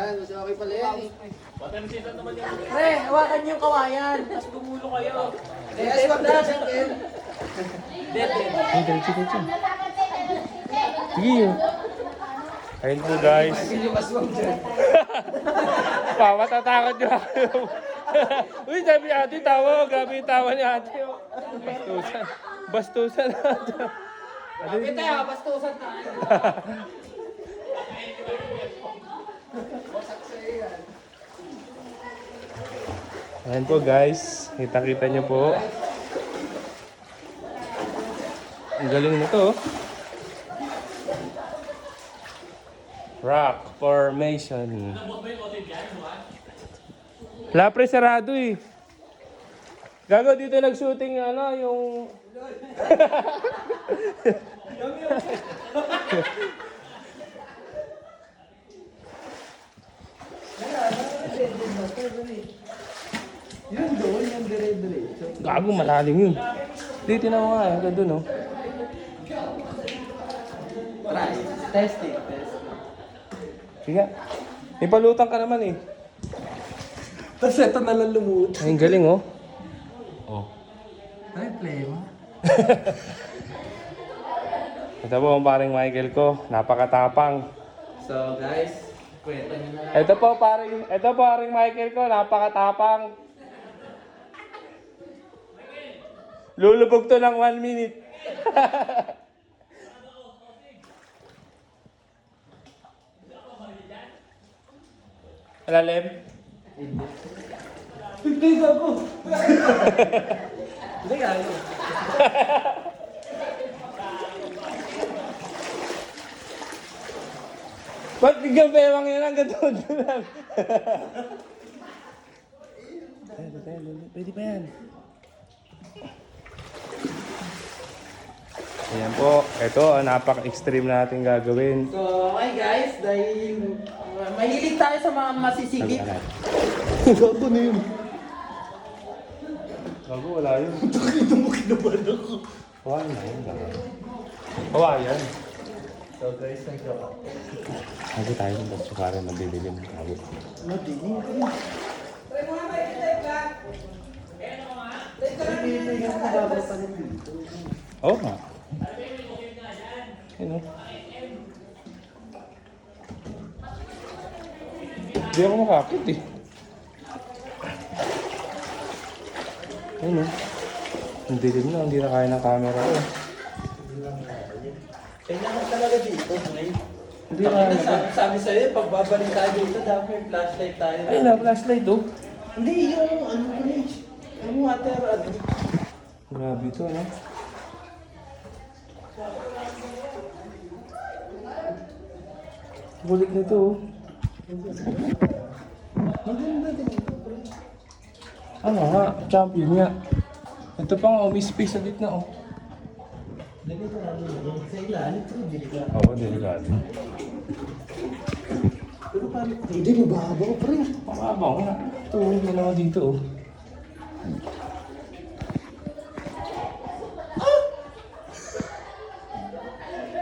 Yan, mas okay pala yan eh. Pre, hawakan niyo yung kawayan. Tapos gumulo kayo. Yes, wag na, Sengkel. Ay, diretso. Sige yun. Ayun po guys. Yung aswang dyan. Matatakot nyo ako. Uy, sabi ni ate, tawa. Grabe yung tawa ni ate. Bastusan. Bastusan ate. Kapit tayo, bastusan tayo. Ayan po guys. Kita-kita nyo po. Ang galing nito. Rock formation. Wala pre, sarado eh. Gago dito nag-shooting yung Yun doon, yung dire-diretso. gago malalim yun. Dito na nga, hanggang doon oh. Try. Testing. Sige. May palutan ka naman eh. Tapos ito na lang lumut. Ay, ang galing oh. Oh. Ay, play mo. Ito po ang paring Michael ko. Napakatapang. So guys, kwento nyo na lang. Ito po paring Michael ko. Napakatapang. Lulubog to ng 1 minute. Alalim? Please ako! Hindi nga ako. Ba't bigyan bewang yun hanggang doon lang? Pwede pa yan. Ayan po. Ito ang napaka-extreme natin gagawin. So, okay guys, dahil mahilig tayo sa mga masisigit. Gago na yun. Gago, wala yun. Nakita mo kinabahan ako. Wala na yun. Wala yan. So guys, nagkaka. Gago tayo ng baso para mabibilim. Gago. Madinig ka rin. Oo nga. Ayun o. Hindi ako makakit eh. Ayun o. Ang dilim na, hindi na kaya ng camera ko. Kailangan talaga dito, May. Hindi na kaya. Sabi sa'yo, pagbabalik tayo dito, dapat may flashlight tayo. Ayun na, flashlight o. Hindi, yung ano ko na yung water, Grabe ito, ano? Bulik na ito oh. Maganda din ito, bro. Ano nga, champion nga. Ito pa nga, may space sa gitna oh. Lagay ko namin sa ilalim, pero delikado. Oo, delikado. Pero parang, hindi mababaw, pre. Mababaw nga. Ito, dalawa dito oh.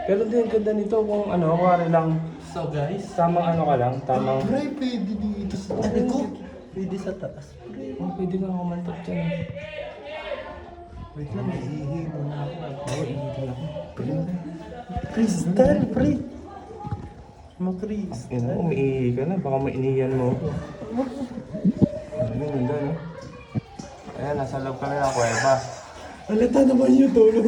Pero din ganda nito kung ano, kuwari lang, So guys, tamang ano ka lang, tamang... pre, pwede dito sa taas. Pwede sa taas. Oh, pwede ka kumantok dyan. Wait lang, ihihi muna ako. Oo, hindi lang. Crystal, pre. Crystal. Yan o, umiihi ka na, baka mainiyan mo. Ano, ganda no? Ayan, nasa loob ka na ng kuweba. Alata naman yung tulong.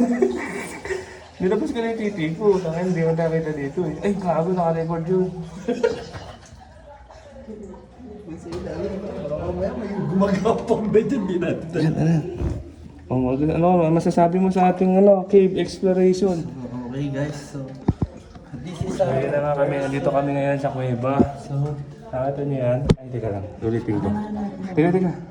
Nilabas ka na yung titi ko, tangin, hindi mo nakita dito eh. Ay, gago, naka-record yun. Sa ilalim, mamaya may gumagapang bed yun, di natin. Ano, masasabi mo sa ating cave exploration? Okay guys, so this is Ayun na nga kami, nandito kami ngayon sa kuweba. So, nakita niyo yan? Ay, teka lang, ulitin ko. Teka.